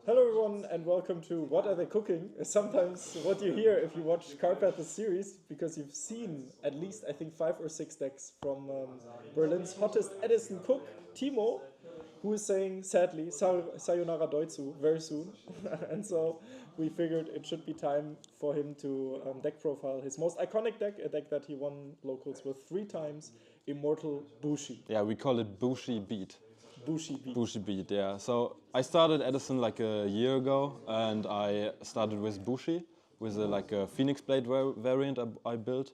Hello everyone and welcome to What Are They Cooking? Sometimes what you hear if you watch Karpath the series, because you've seen at least I think 5 or 6 decks from Berlin's hottest Edison cook, Timo, who is saying sadly sayonara doitsu very soon. And so we figured it should be time for him to deck profile his most iconic deck, a deck that he won locals with 3 times, Immortal Bushi. Yeah, we call it Bushi Beat. Bushi Beat. Bushi Beat, yeah. So I started Edison like a year ago, and I started with Bushi, with a Phoenix Blade variant I built.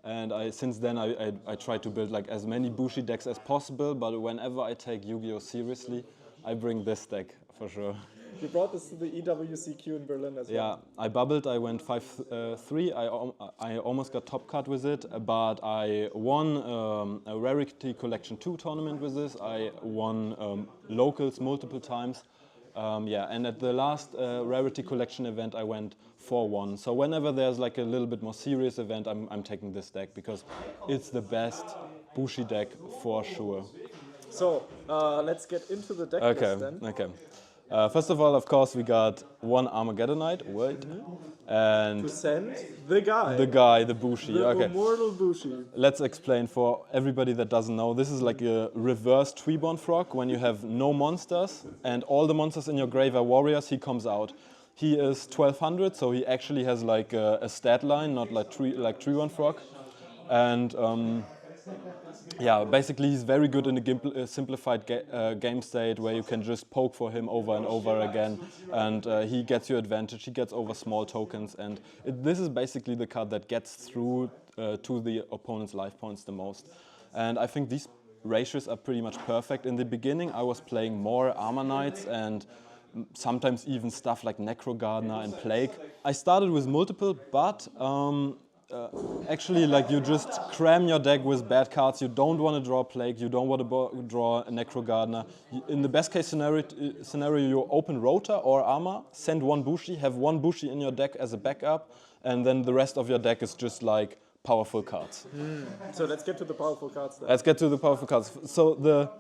And since then I try to build like as many Bushi decks as possible, but whenever I take Yu-Gi-Oh seriously, I bring this deck for sure. You brought this to the EWCQ in Berlin as well. Yeah, I bubbled, I went 5-3, I almost got top cut with it, but I won a Rarity Collection 2 tournament with this, I won locals multiple times, and at the last Rarity Collection event I went 4-1, so whenever there's like a little bit more serious event, I'm taking this deck, because it's the best Bushi deck for sure. So, let's get into the deck list then. Okay. First of all, of course, we got one Armageddonite, and to send the guy. The Bushi. The Immortal Bushi. Let's explain for everybody that doesn't know. This is like a reverse Treeborn Frog. When you have no monsters and all the monsters in your grave are warriors, he comes out. He is 1200, so he actually has like a stat line, not like Treeborn Frog. And yeah, basically he's very good in a simplified game state where you can just poke for him over and over again, and he gets your advantage, he gets over small tokens, and this is basically the card that gets through to the opponent's life points the most. And I think these ratios are pretty much perfect. In the beginning I was playing more Armor Knights and sometimes even stuff like Necro Gardener and Plague. I started with multiple, but actually, like, you just cram your deck with bad cards. You don't want to draw Plague, you don't want to draw a Necro Gardener. In the best case scenario, you open Rota or Armor, send one Bushi, have one Bushi in your deck as a backup, and then the rest of your deck is just like powerful cards. So let's get to the powerful cards then. Let's get to the powerful cards. So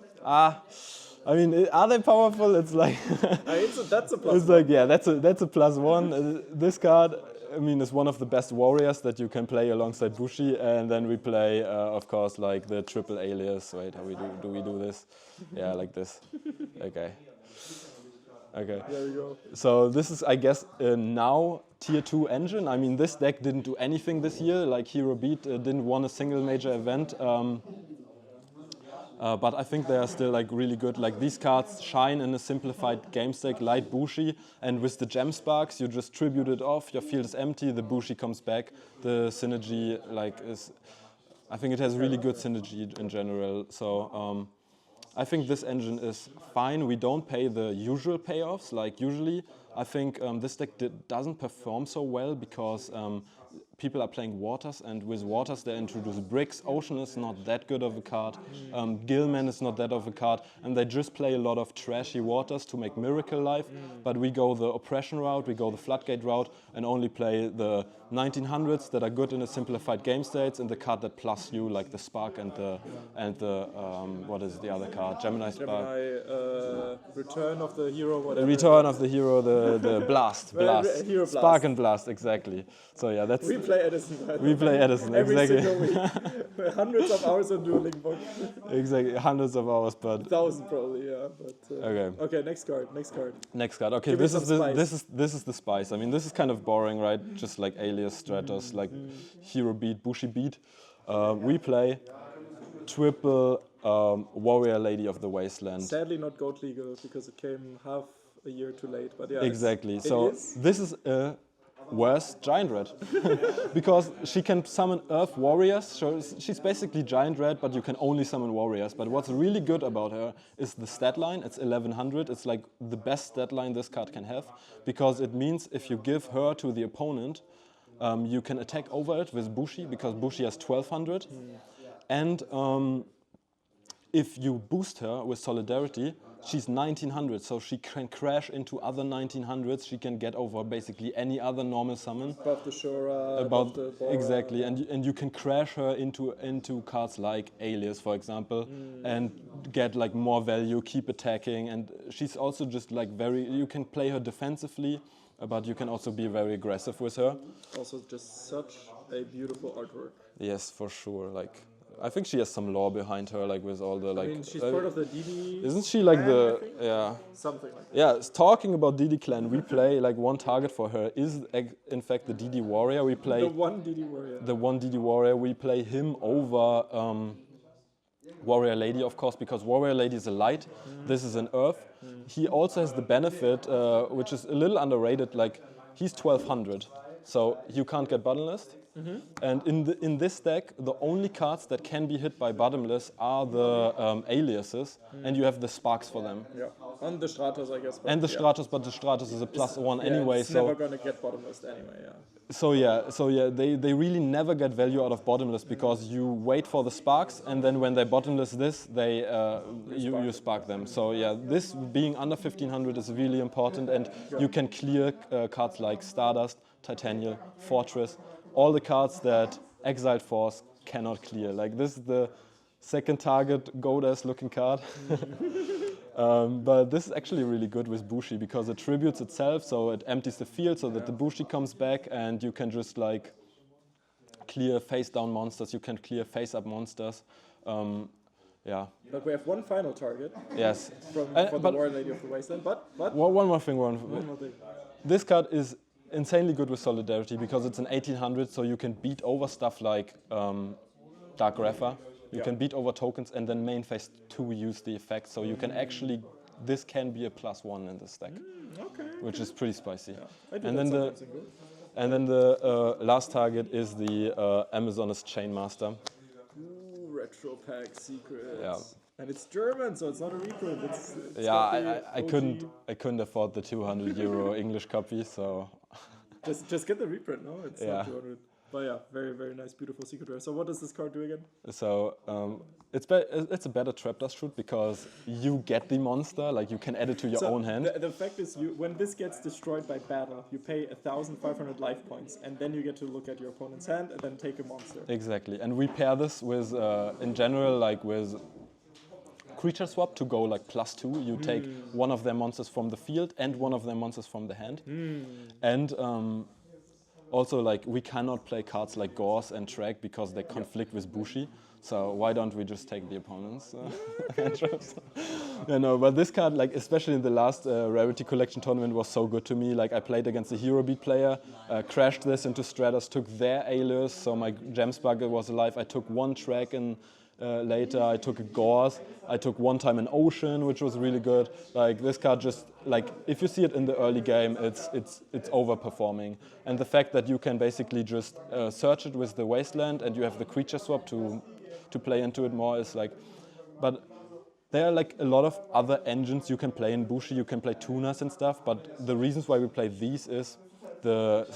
I mean, are they powerful? It's like that's a plus. It's like, yeah, that's a +1. This card, I mean, is one of the best warriors that you can play alongside Bushi, and then we play, of course, like the triple alias. Wait, how do we do this? Yeah, like this. Okay. There we go. So this is, I guess, now tier 2 engine. I mean, this deck didn't do anything this year. Like Hero Beat didn't won a single major event. But I think they are still like really good. Like, these cards shine in a simplified game stake, light Bushi, and with the Gem Sparks you just tribute it off, your field is empty, the Bushi comes back. The synergy I think it has really good synergy in general. So I think this engine is fine. We don't pay the usual payoffs like usually. I think this deck doesn't perform so well because people are playing Waters, and with Waters they introduce Bricks. Ocean is not that good of a card. Gilman is not that of a card, and they just play a lot of trashy Waters to make Miracle Life. But we go the Oppression route, we go the Floodgate route, and only play the 1900s that are good in a simplified game states, and the card that plus you, like the Spark and the what is the other card? Gemini Spark. Return of the Hero, whatever. Return of the Hero, the Blast. Hero Blast. Spark and Blast, exactly. So yeah, that's... We play Edison. We play Edison, every exactly. single week. Hundreds of hours on Dueling Book. Exactly, hundreds of hours, but... 1,000 probably, yeah. But, okay, next card. Okay, this is the spice. I mean, this is kind of boring, right? Just like Alias, Stratos, like Hero Beat, Bushi Beat. We play triple Warrior Lady of the Wasteland. Sadly not GOAT legal because it came half a year too late, but yeah. Exactly, so this is a worse Giant Red because she can summon Earth Warriors. So she's basically Giant Red, but you can only summon Warriors. But what's really good about her is the stat line. It's 1100. It's like the best stat line this card can have, because it means if you give her to the opponent, you can attack over it with Bushi, because Bushi has 1200. And if you boost her with Solidarity, she's 1900, so she can crash into other 1900s. She can get over basically any other normal summon. Above the Shura, above the Bora. Exactly, and you can crash her into cards like Alias, for example, and get like more value, keep attacking, and she's also just like you can play her defensively, but you can also be very aggressive with her. Also just such a beautiful artwork. Yes, for sure. Like, I think she has some lore behind her, like with all the like. I mean, she's part of the DD. Isn't she like clan, yeah? Something like that. Yeah. Talking about DD clan, we play like one target for her is in fact the DD warrior. We play the one DD warrior. The one DD warrior. We play him over warrior lady, of course, because warrior lady is a light. This is an earth. He also has the benefit, which is a little underrated. Like he's 1200, so you can't get bottomless. And in this deck, the only cards that can be hit by bottomless are the aliases, and you have the sparks for them. Yeah, and the Stratos, I guess. And the Stratos, but the Stratos is a +1 anyway. It's never gonna get bottomless anyway. Yeah. So yeah, they really never get value out of bottomless because you wait for the sparks, and then when they bottomless this, you spark them. So yeah, this being under 1500 is really important, and you can clear cards like Stardust, Titanial, Fortress. All the cards that Exiled Force cannot clear. Like this is the second target Goddess looking card. But this is actually really good with Bushi because it tributes itself, so it empties the field so that the Bushi comes back and you can just like clear face down monsters, you can clear face up monsters. Yeah. But we have one final target. Yes. For the War Lady of the Wasteland. But one more thing. One more thing. This card is insanely good with Solidarity because it's an 1800, so you can beat over stuff like Dark Rapha. You can beat over tokens and then main phase 2 use the effect. So you can actually, this can be a +1 in this deck, which is pretty spicy. Yeah. And then the last target is the Amazoness Chainmaster. Ooh, retro pack secrets. Yeah. And it's German, so it's not a reprint. It's yeah, I couldn't afford the €200 English copy, so just get the reprint. No, it's not 200. But yeah, very, very nice, beautiful secret rare. So what does this card do again? So it's a better trap dust shoot because you get the monster, like you can add it to your own hand. The fact is, when this gets destroyed by battle, you pay 1,500 life points, and then you get to look at your opponent's hand and then take a monster. Exactly, and we pair this with, in general, like with creature swap to go like +2. You take one of their monsters from the field and one of their monsters from the hand. And also, like, we cannot play cards like Gauze and Track because they conflict with Bushi. So why don't we just take the opponent's entraps? But this card, like, especially in the last Rarity Collection tournament, was so good to me. Like, I played against a Hero Beat player, crashed this into Stratos, took their Alias, so my Gemspark was alive. I took one Track and later I took a Gauze. I took one time an Ocean, which was really good. Like, this card just, like, if you see it in the early game, it's overperforming. And the fact that you can basically just search it with the Wasteland and you have the creature swap to play into it more is like, but there are like a lot of other engines you can play in Bushi. You can play Tunas and stuff, but the reasons why we play these is the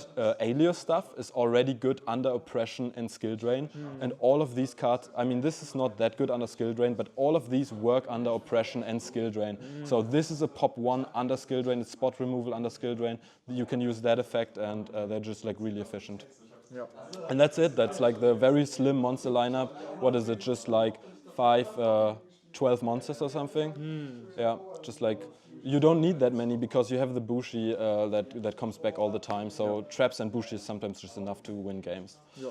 Alias stuff is already good under Oppression and Skill Drain. And all of these cards, I mean, this is not that good under Skill Drain, but all of these work under Oppression and Skill Drain. So this is a pop 1 under Skill Drain, it's spot removal under Skill Drain. You can use that effect and they're just like really efficient. Yeah. And that's it, that's like the very slim monster lineup. What is it, just like 12 monsters or something? Yeah, just like, you don't need that many because you have the Bushi that comes back all the time. So traps and Bushi is sometimes just enough to win games. Yeah.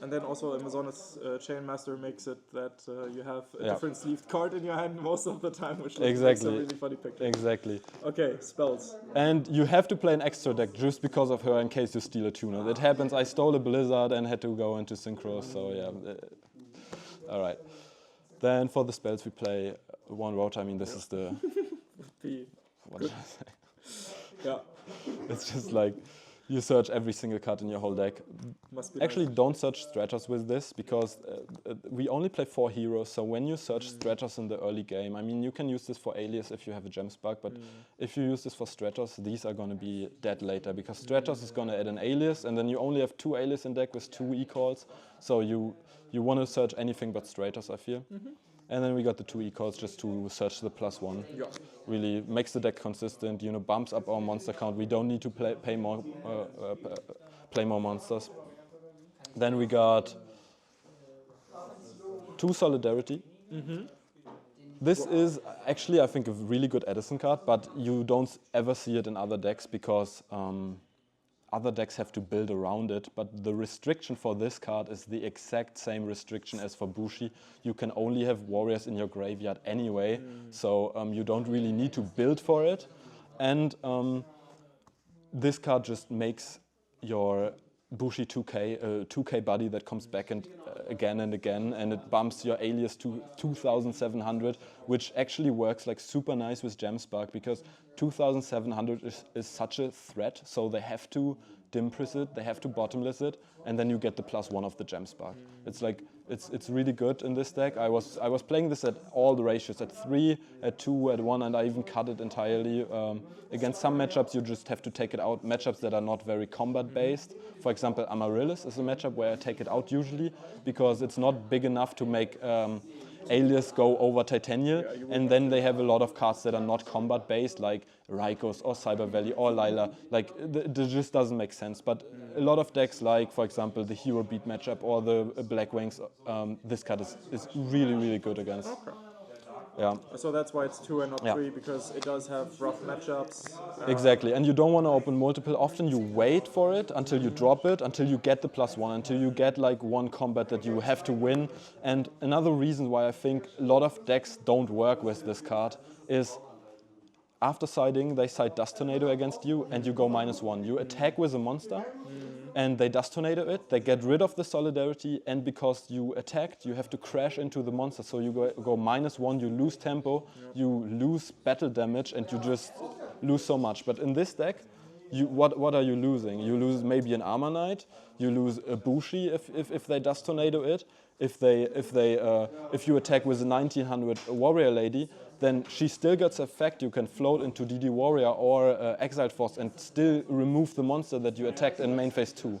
And then also Amazoness Chainmaster makes it that you have a different sleeved card in your hand most of the time, which makes a really funny picture. Exactly. Okay, spells. And you have to play an extra deck just because of her in case you steal a tuner. That happens. I stole a Blizzard and had to go into Synchro, so yeah. All right. Then for the spells we play one road. I mean, this is the... What did I say? Yeah. It's just like you search every single card in your whole deck. Actually, don't search Stratos with this because we only play 4 heroes. So when you search Stratos in the early game, I mean, you can use this for Alias if you have a Gemspark, but if you use this for Stratos, these are going to be dead later because Stratos is going to add an Alias, and then you only have 2 Alias in deck with 2 E-calls. So you want to search anything but Stratos, I feel. And then we got the 2 ecols just to search the +1. Yeah. Really makes the deck consistent, you know, bumps up our monster count. We don't need to play more monsters. Then we got 2 Solidarity. This is actually, I think, a really good Edison card, but you don't ever see it in other decks because other decks have to build around it. But the restriction for this card is the exact same restriction as for Bushi. You can only have warriors in your graveyard anyway, so you don't really need to build for it. And this card just makes your Bushi 2K, a 2K buddy that comes back and again and again, and it bumps your alias to 2700, which actually works like super nice with Gemspark because 2700 is such a threat, so they have to Dimpress it, they have to bottomless it, and then you get the +1 of the Gemspark. It's like it's really good in this deck. I was playing this at all the ratios, at 3, at 2, at 1, and I even cut it entirely. Against some matchups you just have to take it out, matchups that are not very combat based. For example, Amaryllis is a matchup where I take it out usually because it's not big enough to make alias go over Titania, and then they have a lot of cards that are not combat based, like Rykos or Cyber Valley or Lila. Like it just doesn't make sense. But a lot of decks, like for example the Hero Beat matchup or the Black Wings, this card is really good against. Okay. Yeah. So that's why it's 2 and not 3, because it does have rough matchups. Exactly, and you don't want to open multiple. Often you wait for it until you drop it, until you get the +1, until you get like one combat that you have to win. And another reason why I think a lot of decks don't work with this card is after siding, they side Dust Tornado against you and you go -1. You attack with a monster and they Dust Tornado it, they get rid of the Solidarity, and because you attacked, you have to crash into the monster, so you go -1, you lose tempo, you lose battle damage, and you just lose so much. But in this deck, what are you losing? You lose maybe an Armor Knight, you lose a Bushi if they Dust Tornado it, if you attack with a 1900 Warrior Lady, then she still gets effect. You can float into DD Warrior or Exiled Force and still remove the monster that you attacked in main phase 2.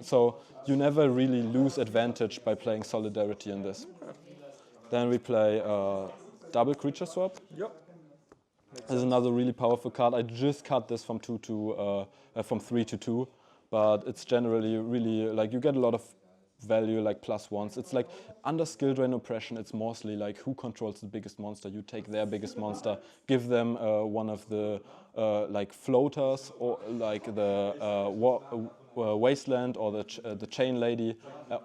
So you never really lose advantage by playing Solidarity in this. Then we play double creature swap. Yep. This is another really powerful card. I just cut this from 3 to 2, but it's generally really like you get a lot of value, like +1s. It's like under skill drain oppression, it's mostly like who controls the biggest monster. You take their biggest monster, give them one of the like floaters, or like the Wasteland or the Chain Lady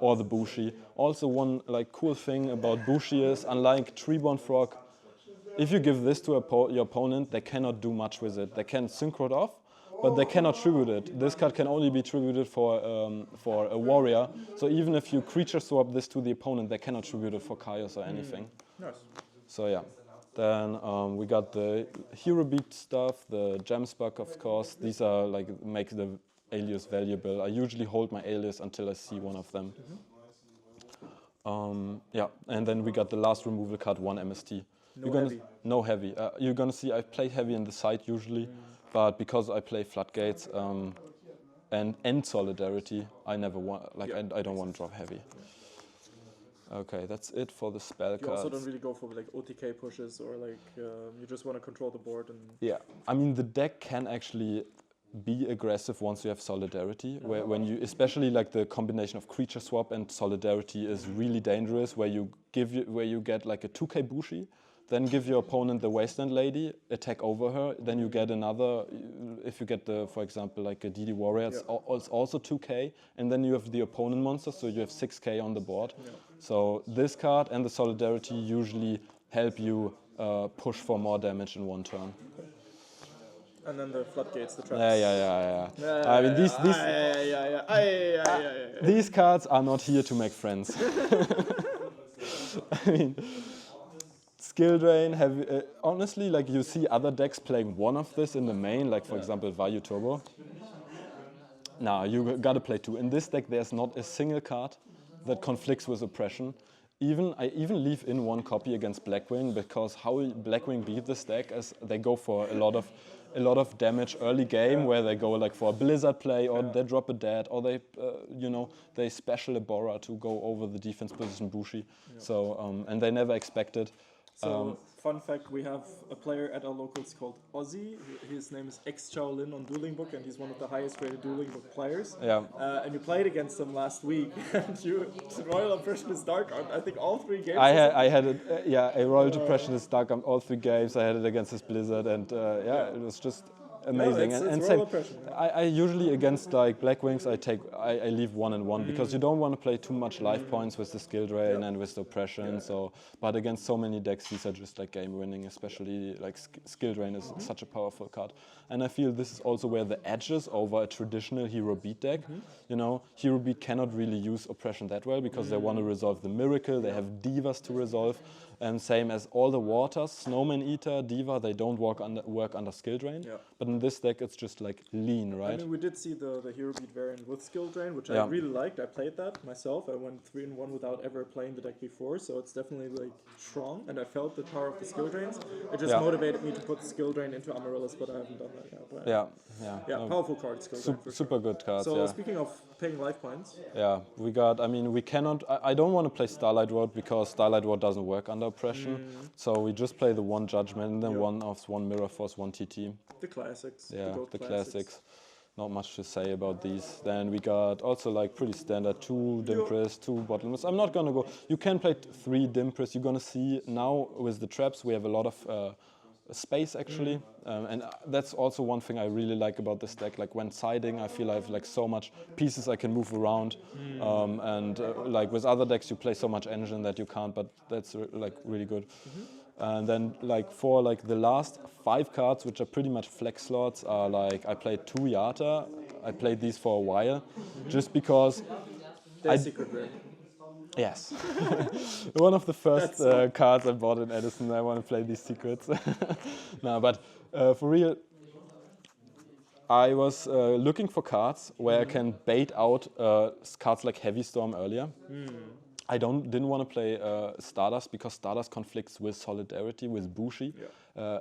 or the Bushi. Also one like cool thing about Bushi is, unlike Treeborn Frog, if you give this to your opponent, they cannot do much with it. They can synchro it off, but they cannot tribute it. This card can only be tributed for a warrior. So even if you creature swap this to the opponent, they cannot tribute it for Chaos or anything. Nice. So yeah. Then we got the Hero Beat stuff, the Gemspark, of course. These are like make the alias valuable. I usually hold my alias until I see one of them. Yeah, and then we got the last removal card, 1 MST. No heavy. You're gonna see I play heavy in the side usually. But because I play Floodgates and Solidarity, I never want, like I don't want to drop heavy. Okay, that's it for the spell cards. You also don't really go for like OTK pushes, or like you just want to control the board. And yeah, I mean the deck can actually be aggressive once you have Solidarity. When you, especially like the combination of creature swap and Solidarity is really dangerous. Where you get like a 2K Bushi. Then give your opponent the Wasteland Lady, attack over her, then you get another, if you get the, for example, like a DD Warrior, it's also 2K, and then you have the opponent monster, so you have 6K on the board. Yeah. So this card and the Solidarity usually help you push for more damage in one turn. And then the Floodgates, the traps. Yeah. I mean, these cards are not here to make friends. I mean, skill drain, honestly, like you see other decks playing one of this in the main, like for example Vayu Turbo. Nah, you gotta play 2. In this deck there's not a single card that conflicts with oppression. I even leave in one copy against Blackwing, because how Blackwing beat this deck is they go for a lot of damage early game, where they go like for a Blizzard play, or they drop a dead, or they they special a Bora to go over the defense position Bushi. So and they never expect it. So, fun fact, we have a player at our locals called Ozzy. His name is X-Shaolin on Dueling Book, and he's one of the highest rated Dueling Book players. Yeah. And you played against him last week, and Royal Impressionist Dark Arm, I think all 3 games. I had a Royal Impressionist Dark Arm all 3 games. I had it against his Blizzard, and it was just amazing. No, it's and Royal same, Impression. I usually against like Blackwings I leave 1 and 1 because you don't want to play too much life points with the skill drain and with the oppression. So, but against so many decks, these are just like game winning. Especially like skill drain is such a powerful card, and I feel this is also where the edges over a traditional Hero Beat deck. You know, Hero Beat cannot really use oppression that well because they want to resolve the miracle. They have divas to resolve. And same as all the waters, Snowman Eater, Diva, they don't work under skill drain. Yeah. But in this deck, it's just like lean, right? I mean, we did see the Hero Beat variant with skill drain, which I really liked. I played that myself. I went 3-1 without ever playing the deck before, so it's definitely like strong. And I felt the power of the skill drains. It just motivated me to put skill drain into Amaryllis, but I haven't done that yet. But yeah, powerful card, skill drain. Super good cards. So speaking of paying life points. Yeah, we got. I mean, we cannot. I don't want to play Starlight Road because Starlight Road doesn't work under oppression. So we just play the 1 Judgment and then 1 Offs, 1 Mirror Force, 1 TT. The classics. Yeah, the classics. Not much to say about these. Then we got also like pretty standard 2 Dimpress, 2 Bottomless. I'm not gonna go. You can play 3 Dimpress. You're gonna see now with the traps we have a lot of space actually, and that's also one thing I really like about this deck. Like when siding, I feel I have like so much pieces I can move around, and like with other decks you play so much engine that you can't, but that's like really good. And then like for like the last 5 cards, which are pretty much flex slots, are like I played 2 Yata. I played these for a while, just because. Secret rare. Yes. One of the first cards I bought in Edison. I want to play these secrets. No, but for real, I was looking for cards where I can bait out cards like Heavy Storm earlier. I didn't want to play Stardust because Stardust conflicts with Solidarity, with Bushi,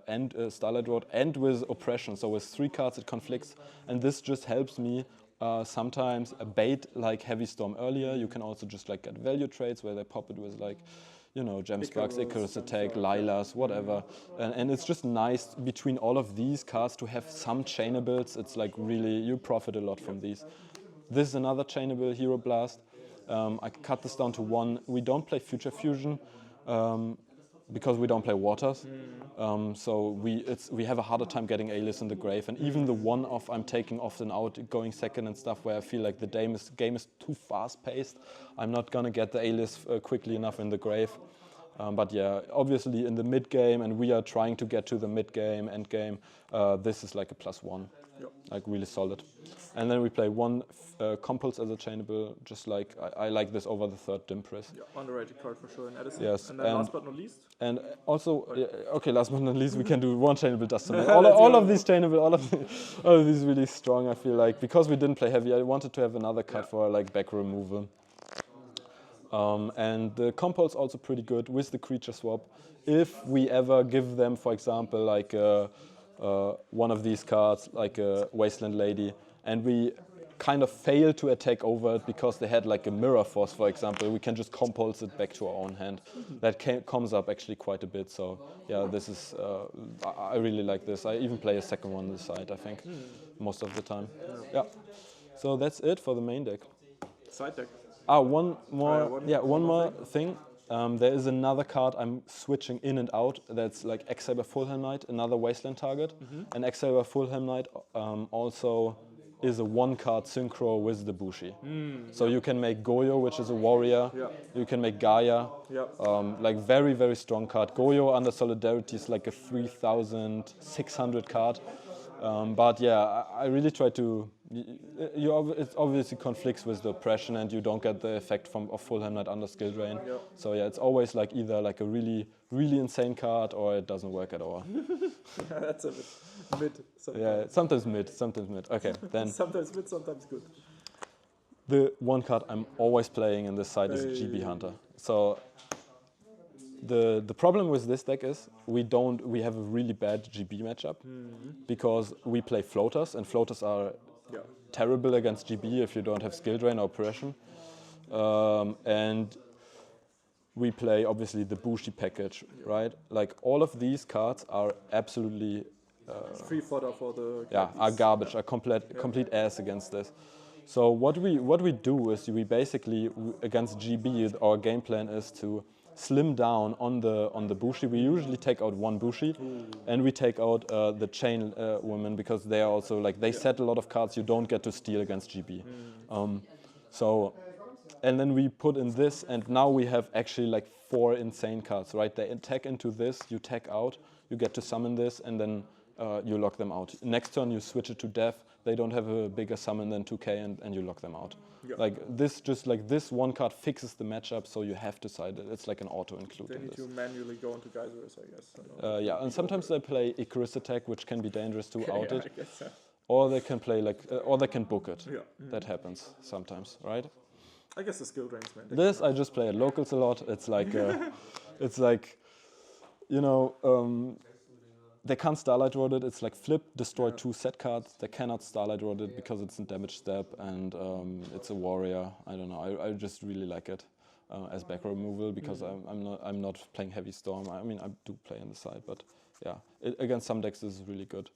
and Starlight Road, and with Oppression. So with 3 cards it conflicts, and this just helps me sometimes bait like Heavy Storm earlier. You can also just like get value trades where they pop it with like, you know, Gemsparks, Icarus Attack, Lilas, whatever. And it's just nice between all of these cards to have some chainables. It's like really, you profit a lot from these. This is another chainable Hero Blast. I cut this down to 1. We don't play Future Fusion because we don't play Waters. So we have a harder time getting A-list in the grave. And even the 1-off I'm taking often out, going second and stuff, where I feel like the game is too fast-paced. I'm not going to get the A-list quickly enough in the grave. But yeah, obviously in the mid-game, and we are trying to get to the mid-game, end-game, this is like a +1. Like really solid. And then we play 1 Compulse as a chainable, just like I like this over the 3rd Dimpress. Yeah, underrated card for sure in Edison. Yes. And then last but not least? And also, okay, last but not least, we can do 1 chainable Dust. all of these chainable, all of these really strong, I feel like. Because we didn't play heavy, I wanted to have another card for like back removal. And the Compulse also pretty good with the creature swap. If we ever give them, for example, like one of these cards, like a Wasteland Lady, and we kind of fail to attack over it because they had like a Mirror Force, for example, we can just compulse it back to our own hand. That comes up actually quite a bit. So yeah, this is I really like this. I even play a second one on the side, I think, most of the time. Yeah. So that's it for the main deck. Side deck. One more thing. There is another card I'm switching in and out. That's like Excalibur Fulhelm Knight, another Wasteland target. And Excalibur Fulhelm Knight also is a 1-card synchro with the Bushi. So you can make Goyo, which is a warrior. You can make Gaia. Like very, very strong card. Goyo under Solidarity is like a 3,600 card. But yeah, I really try to. It obviously conflicts with the oppression, and you don't get the effect of Fulhelm Knight under skill drain. So yeah, it's always like either like a really, really insane card, or it doesn't work at all. That's a bit mid. Sometimes. Yeah, sometimes mid. Okay, then. Sometimes mid, sometimes good. The 1 card I'm always playing in this side is GB Hunter. So the problem with this deck is we have a really bad GB matchup because we play floaters, and floaters are terrible against GB if you don't have skill drain or oppression. And we play obviously the Bushi package, right? Like all of these cards are absolutely free fodder for the are garbage, are complete ass against this. So what we do is we basically against GB, our game plan is to slim down on the Bushi. We usually take out one Bushi, and we take out the chain women because they are also like they set a lot of cards you don't get to steal against GB. So. And then we put in this, and now we have actually like 4 insane cards, right? They attack into this, you tag out, you get to summon this, and then you lock them out. Next turn you switch it to death, they don't have a bigger summon than 2k, and you lock them out. Yeah. Like this one card fixes the matchup, so you have to side it. It's like an auto include. They need to manually go into geysers, I guess. Yeah, and sometimes they play Icarus attack, which can be dangerous to out it. I guess, yeah. Or they can play like, or they can book it. Yeah. That happens sometimes, right? I guess the skill drains, man. This I just play at locals a lot. It's like, you know, they can't Starlight Road it. It's like flip, destroy 2 set cards. They cannot Starlight Road it because it's a damage step and it's a warrior. I don't know. I just really like it as back removal because I'm not playing Heavy Storm. I mean I do play on the side, but yeah, against some decks this is really good.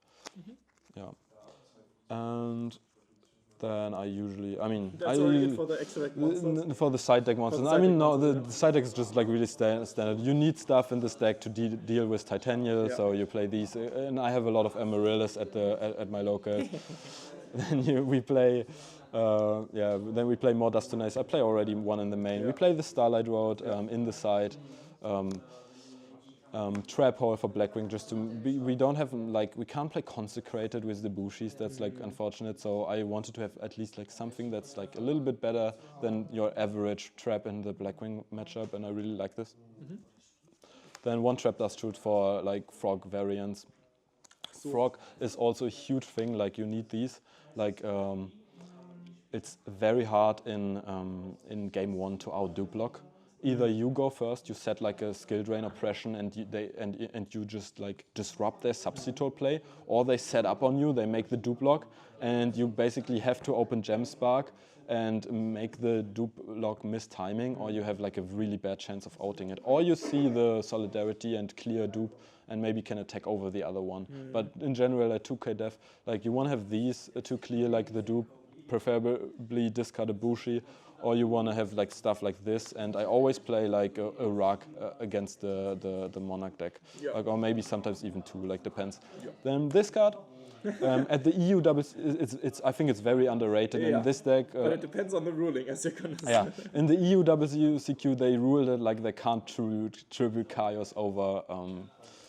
Yeah, and. Then I usually, that's only for the extra deck monsters? For the side deck monsters. I mean, no, the side deck is just like really standard. You need stuff in this deck to deal with Titanial, so you play these. And I have a lot of Amaryllis at my local. Then we play, then we play more Dust to Nice. I play already one in the main. Yeah. We play the Starlight Road in the side. Trap Hole for Blackwing, just to we don't have like we can't play Consecrated with the Bushis. That's like unfortunate. So I wanted to have at least like something that's like a little bit better than your average trap in the Blackwing matchup, and I really like this. Then one trap does shoot for like Frog variants. Frog is also a huge thing. Like you need these. Like it's very hard in game 1 to outdo block. Either you go first, you set like a skill drain oppression, and you just like disrupt their substitute play, or they set up on you, they make the dupe lock, and you basically have to open Gem Spark and make the dupe lock miss timing, or you have like a really bad chance of outing it. Or you see the Solidarity and clear dupe and maybe can attack over the other one. But in general at 2k def, like you want to have these to clear like the dupe, preferably discard a Bushi, or you want to have like stuff like this, and I always play like a rug against the Monarch deck, like, or maybe sometimes even 2, like depends. Then this card, at the EU doubles, I think it's very underrated in this deck. But it depends on the ruling, as you're gonna say. Yeah, in the EU WCQ they ruled it like they can't tribute Chaos over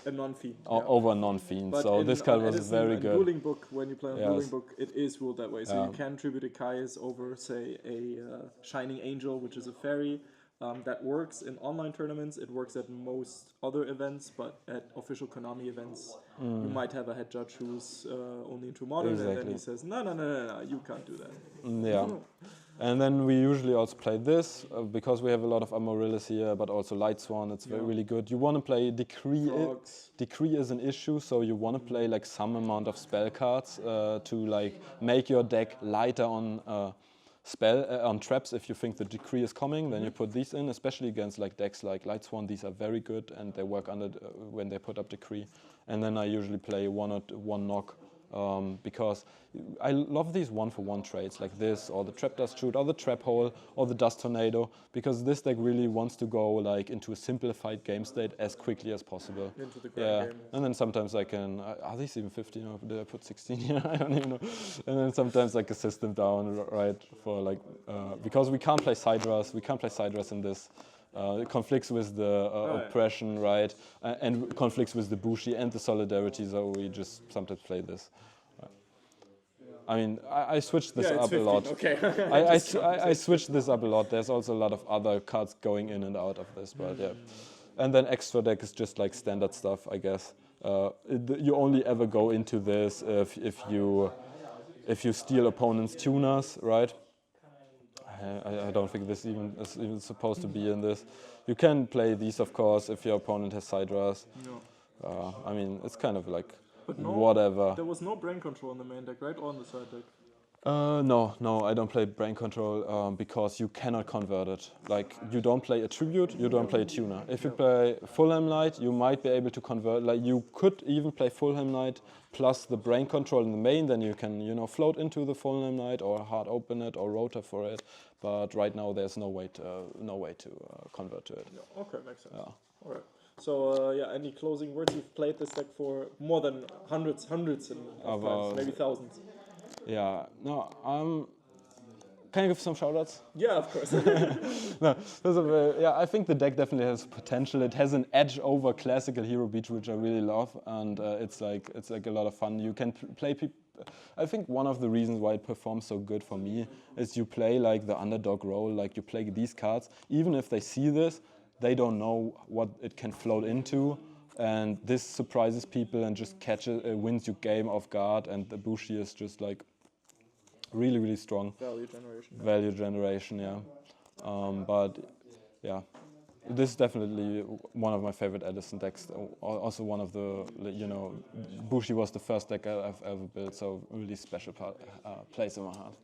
a non-fiend. Over a non-fiend. So this card was Edison, very good. Ruling book, when you play on ruling book, it is ruled that way. So you can tribute a Caius over, say, a Shining Angel, which is a fairy. That works in online tournaments. It works at most other events, but at official Konami events, you might have a head judge who's only into modern, and then he says, no, you can't do that. Yeah. And then we usually also play this, because we have a lot of Amaryllis here, but also Light Swan, it's really good. You want to play Decree. Decree is an issue, so you want to play like some amount of spell cards to like make your deck lighter on on traps. If you think the Decree is coming, then you put these in, especially against like decks like Light Swan. These are very good, and they work under when they put up Decree. And then I usually play one knock. Because I love these 1-for-1 trades like this, or the Trap Dust Shoot, or the Trap Hole, or the Dust Tornado, because this deck really wants to go like into a simplified game state as quickly as possible. Into the grand game. And then sometimes I can, are these even 15, or did I put 16 here? I don't even know. And then sometimes I can system down, right, for like, because we can't play Sidras, in this. It conflicts with the oppression, right, and conflicts with the Bushi and the Solidarity, so we just sometimes play this. I mean, I switched this up 15. A lot. Okay. I switched this up a lot. There's also a lot of other cards going in and out of this, but yeah. And then extra deck is just like standard stuff, I guess. You only ever go into this if you steal opponents' tuners, right? I don't think this is even supposed to be in this. You can play these, of course, if your opponent has side draws. No. I mean, it's kind of like But no, whatever. There was no brain control on the main deck, right? Or on the side deck? No, I don't play brain control because you cannot convert it. Like, you don't play a tribute, you don't play a tuner. If you play Fulham Knight, you might be able to convert. Like, you could even play Fulham Knight plus the brain control in the main, then you can, you know, float into the Fulham Knight or hard open it or rotor for it. But right now, there's no way to convert to it. Yeah, okay, makes sense. Yeah. All right. So yeah, any closing words? You've played this deck for more than hundreds of times, maybe thousands. Yeah, no, can you give some shoutouts? Yeah, of course. I think the deck definitely has potential. It has an edge over classical Hero Beach, which I really love, and it's like a lot of fun. You can play I think one of the reasons why it performs so good for me is you play like the underdog role, like you play these cards. Even if they see this, they don't know what it can float into. And this surprises people and just wins you game off guard, and the Bushi is just like really, really strong. Value generation, yeah. But yeah, this is definitely one of my favorite Edison decks. Also one of the, you know, Bushi was the first deck I've ever built, so really special place in my heart.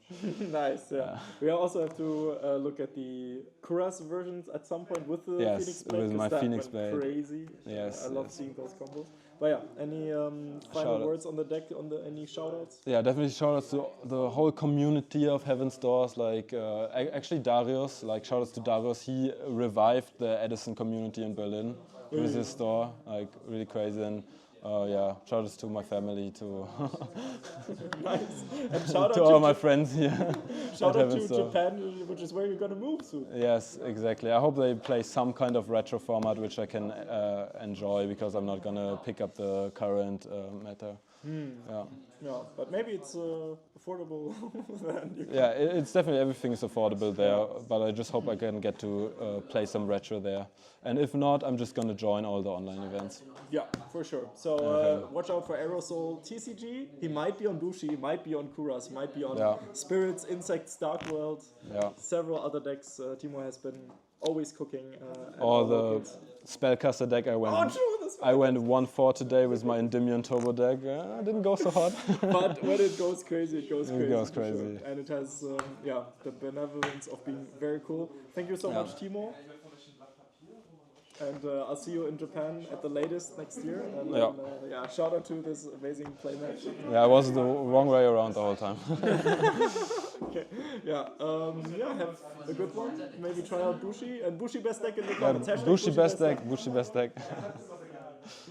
Nice, yeah. We also have to look at the Kuraz versions at some point with the Phoenix Blade. With my Phoenix Blade. Crazy. Yes, I love seeing those combos. But yeah, any final words on the deck? Any shoutouts? Yeah, definitely shoutouts to the whole community of Heaven's Doors. Like actually Darius, like shoutouts to Darius. He revived the Edison community in Berlin with his store. Like really crazy. And yeah, shoutouts to my family, to nice. And shout out to all my friends here. Shout out to Japan, which is where you're gonna move soon. Yes, exactly. I hope they play some kind of retro format which I can enjoy, because I'm not gonna pick up the current meta. Yeah, but maybe it's affordable. It's definitely, everything is affordable there, but I just hope I can get to play some retro there. And if not, I'm just gonna join all the online events. Yeah, for sure. So watch out for AerosolTCG. He might be on Bushi, he might be on Kuraz, he might be on Spirits, Insects, Dark World. Yeah. Several other decks Timo has been always cooking. Or the Spellcaster deck I went. I went 1-4 today with my Endymion Turbo deck. Didn't go so hot. But when it goes crazy, it goes crazy. It goes crazy. Sure. And it has the benevolence of being very cool. Thank you so much, Timo. And I'll see you in Japan at the latest next year. And then, shout out to this amazing play match. Yeah, I was the wrong way around the whole time. Okay. Have a good one. Maybe try out Bushi and Bushi best deck in the comments. Bushi best deck.